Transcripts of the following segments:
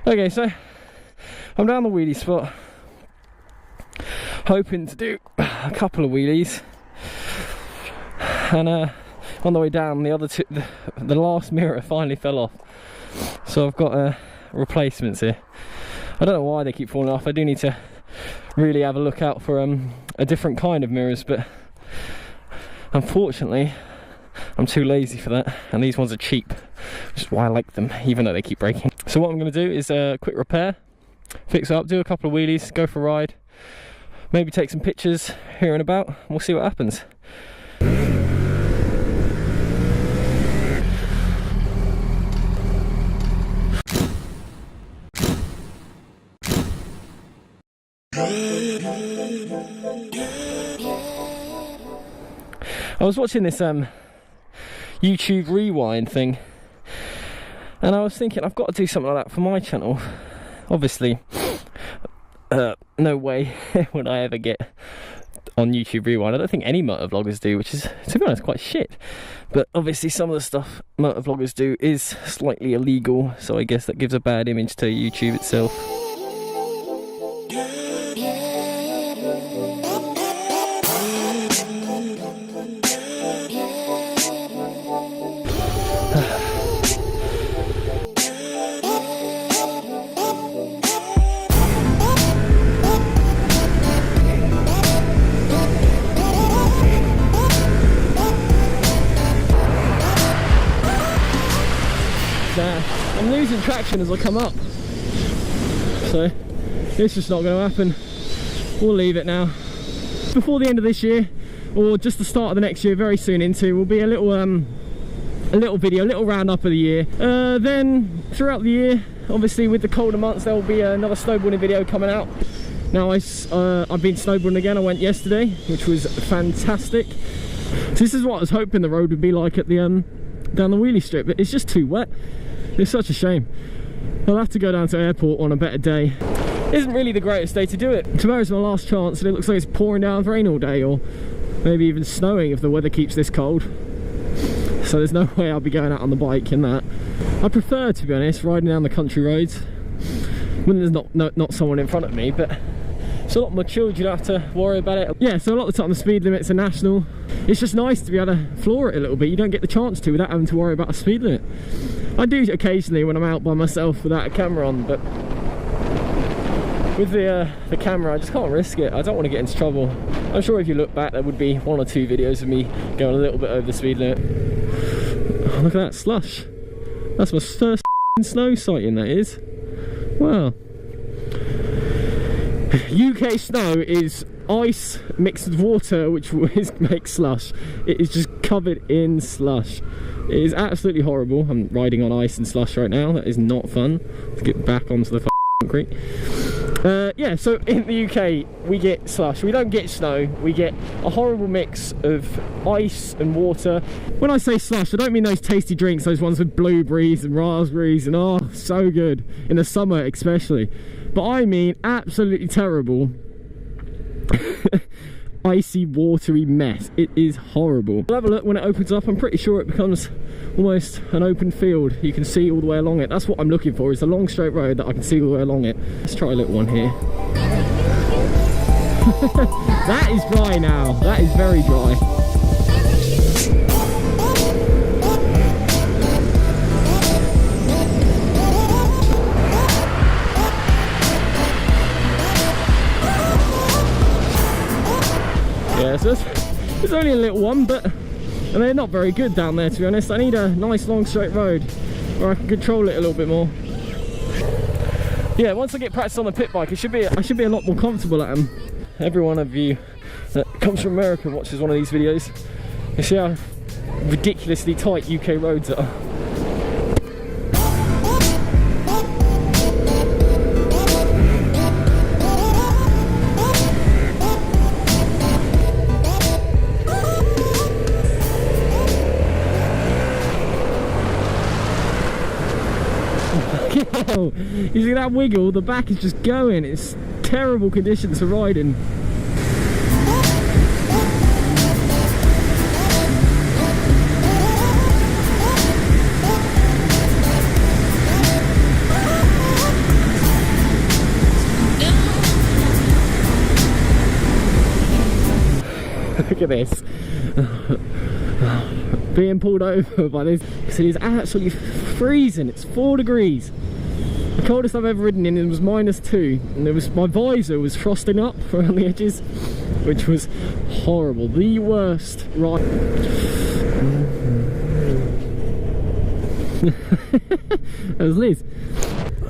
Okay, so I'm down the wheelie spot, hoping to do a couple of wheelies, and on the way down, the last mirror finally fell off, so I've got replacements here. I don't know why they keep falling off. I do need to really have a look out for a different kind of mirrors, but unfortunately I'm too lazy for that, and these ones are cheap, which is why I like them, even though they keep breaking. So what I'm going to do is a quick repair, fix it up, do a couple of wheelies, go for a ride, maybe take some pictures here and about, and we'll see what happens. I was watching this YouTube rewind thing, and I was thinking I've got to do something like that for my channel. Obviously, no way would I ever get on YouTube rewind. I don't think any motor vloggers do, which is, to be honest, quite shit. But obviously some of the stuff motor vloggers do is slightly illegal, so I guess that gives a bad image to YouTube itself. I'm losing traction as I come up, so it's just not going to happen. We'll leave it now. Before the end of this year, or just the start of the next year, very soon into, will be a little video, a little roundup of the year. Then throughout the year, obviously with the colder months, there will be another snowboarding video coming out. Now I've been snowboarding again. I went yesterday, which was fantastic. So this is what I was hoping the road would be like at the down the wheelie strip, but it's just too wet. It's such a shame. I'll have to go down to the airport on a better day. Isn't really the greatest day to do it. Tomorrow's my last chance, and it looks like it's pouring down rain all day, or maybe even snowing if the weather keeps this cold. So there's no way I'll be going out on the bike in that. I prefer, to be honest, riding down the country roads when there's not someone in front of me, but it's a lot more chilled. You don't have to worry about it. Yeah, so a lot of the time the speed limits are national. It's just nice to be able to floor it a little bit. You don't get the chance to without having to worry about a speed limit. I do occasionally when I'm out by myself without a camera on, but with the camera I just can't risk it. I don't want to get into trouble. I'm sure if you look back there would be 1 or 2 videos of me going a little bit over the speed limit. Oh, look at that slush. That's my first snow sighting, that is. Wow. UK snow is ice mixed with water, which makes slush. It is just covered in slush. It is absolutely horrible. I'm riding on ice and slush right now. That is not fun. Let's get back onto the concrete. Yeah, so in the UK we get slush. We don't get snow. We get a horrible mix of ice and water. When I say slush, I don't mean those tasty drinks, those ones with blueberries and raspberries and oh, so good in the summer especially. But I mean absolutely terrible icy watery mess. It is horrible. We'll have a look when it opens up. I'm pretty sure it becomes almost an open field. You can see all the way along it. That's what I'm looking for, is a long straight road that I can see all the way along it. Let's try a little one here. That is dry now. That is very dry. Yeah, so it's only a little one, but and they're not very good down there, to be honest. I need a nice long straight road where I can control it a little bit more. Yeah, once I get practice on the pit bike, I should be a lot more comfortable at them. Every one of you that comes from America and watches one of these videos, you see how ridiculously tight UK roads are. You see that wiggle? The back is just going. It's terrible conditions for riding. at this. Being pulled over by this, because it is absolutely freezing. It's 4 degrees. The coldest I've ever ridden in it was -2, and there was, my visor was frosting up around the edges, which was horrible. The worst ride. That was Liz.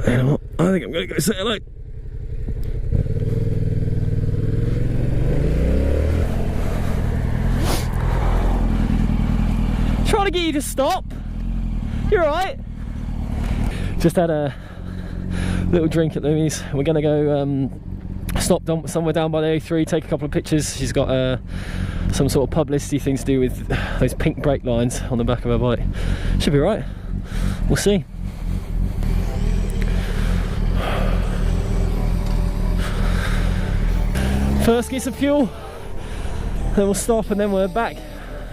You know what? I think I'm going to go say hello. Trying to get you to stop. You're alright. Just had a little drink at Louie's. We're going to go stop somewhere down by the A3, take a couple of pictures. She's got some sort of publicity thing to do with those pink brake lines on the back of her bike. Should be right. We'll see. First get some fuel, then we'll stop and then we're back.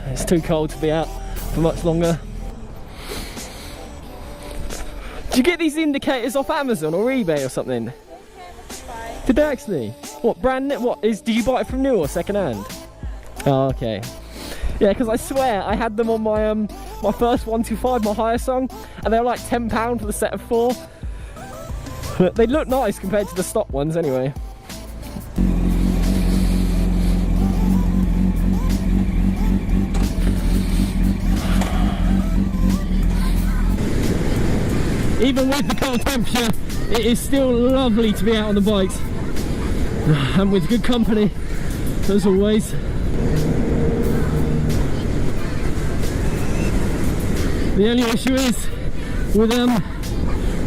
It's too cold to be out for much longer. Did you get these indicators off Amazon or eBay or something? Did they actually? What brand? What is? Did you buy it from new or second hand? Oh, okay. Yeah, because I swear I had them on my my first 125, my hire song, and they were like £10 for the set of 4. But they look nice compared to the stock ones anyway. Even with the cold temperature, it is still lovely to be out on the bikes. And with good company, as always. The only issue is with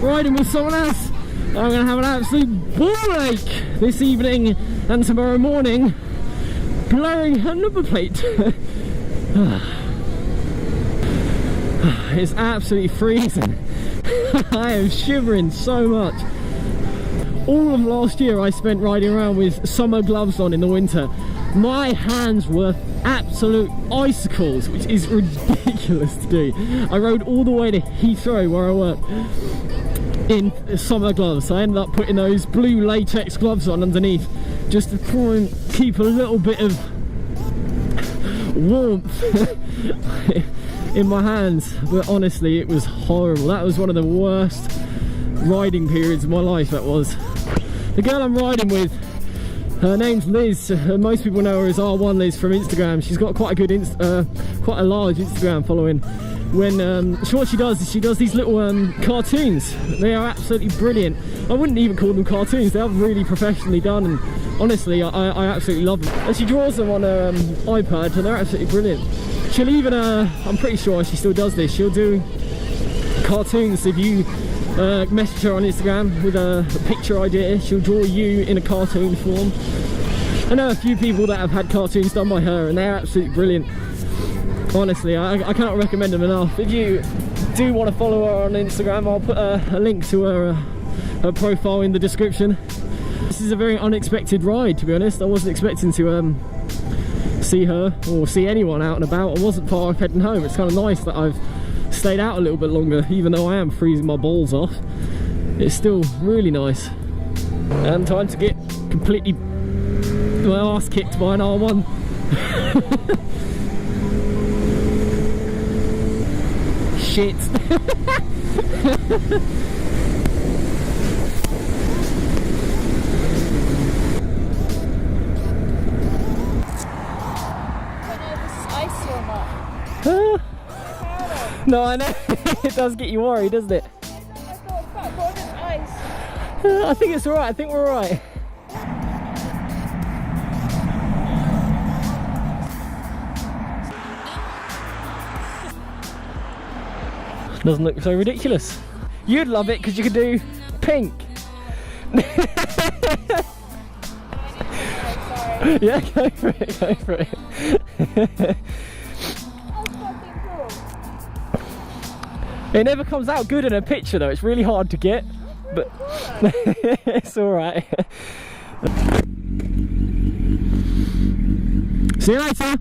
riding with someone else. I'm going to have an absolute ball ache this evening and tomorrow morning blowing her number plate. It's absolutely freezing. I am shivering so much. All of last year I spent riding around with summer gloves on in the winter. My hands were absolute icicles, which is ridiculous to do. I rode all the way to Heathrow where I work in summer gloves. I ended up putting those blue latex gloves on underneath just to try and keep a little bit of warmth in my hands, but honestly it was horrible. That was one of the worst riding periods of my life, that was. The girl I'm riding with, her name's Liz. Most people know her as R1Liz from Instagram. She's got quite a good quite a large Instagram following. When what she does is she does these little cartoons. They are absolutely brilliant. I wouldn't even call them cartoons, they are really professionally done, and honestly I absolutely love them. And she draws them on her iPad and they're absolutely brilliant. She'll even, I'm pretty sure she still does this, she'll do cartoons. If you message her on Instagram with a picture idea, she'll draw you in a cartoon form. I know a few people that have had cartoons done by her and they're absolutely brilliant. Honestly, I cannot recommend them enough. If you do want to follow her on Instagram, I'll put a link to her profile in the description. This is a very unexpected ride, to be honest. I wasn't expecting to see her or see anyone out and about. I wasn't far off heading home. It's kind of nice that I've stayed out a little bit longer, even though I am freezing my balls off. It's still really nice. And time to get completely my ass kicked by an R1. Shit. No, I know. It does get you worried, doesn't it? I think it's alright. I think we're alright. Doesn't look so ridiculous. You'd love it because you could do pink. Yeah, go for it. Go for it. It never comes out good in a picture though, it's really hard to get, but it's alright. See you later!